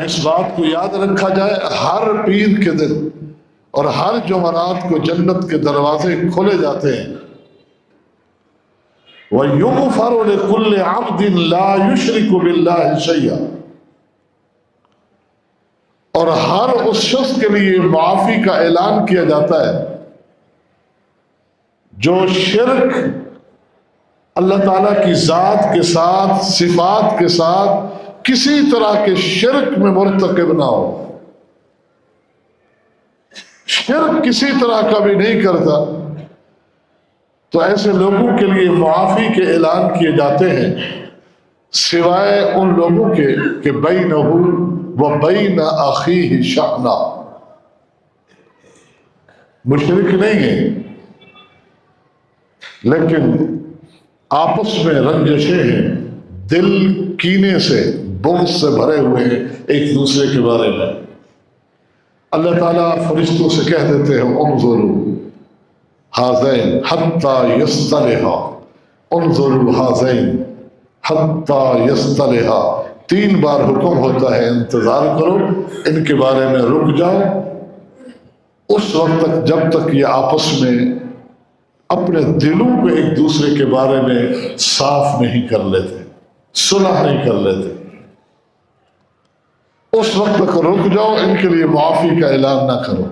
اس بات کو یاد رکھا جائے ہر پیر کے دن اور ہر جمعرات کو جنت کے دروازے کھولے جاتے ہیں. وَيُغْفَرُ لِكُلِّ عَبْدٍ لَا يُشْرِكُ بِاللَّهِ شَيْئًا، اور ہر اس شخص کے لیے معافی کا اعلان کیا جاتا ہے جو شرک اللہ تعالیٰ کی ذات کے ساتھ، صفات کے ساتھ کسی طرح کے شرک میں مرتکب نہ ہو، شرک کسی طرح کا بھی نہیں کرتا، تو ایسے لوگوں کے لیے معافی کے اعلان کیے جاتے ہیں، سوائے ان لوگوں کے کہ بینہ و بین اخیہ شحنہ، مشرک نہیں ہیں لیکن آپس میں رنجشیں ہیں، دل کینے سے، بغض سے بھرے ہوئے ہیں ایک دوسرے کے بارے میں. اللہ تعالیٰ فرشتوں سے کہہ دیتے ہیں انظروا ہذین حتی یصطلحا، انظروا ہذین حتی یصطلحا، 3 بار حکم ہوتا ہے انتظار کرو، ان کے بارے میں رک جاؤ اس وقت تک جب تک یہ آپس میں اپنے دلوں کو ایک دوسرے کے بارے میں صاف نہیں کر لیتے، صلح نہیں کر لیتے. اس وقت تک رک جاؤ، ان کے لیے معافی کا اعلان نہ کرو.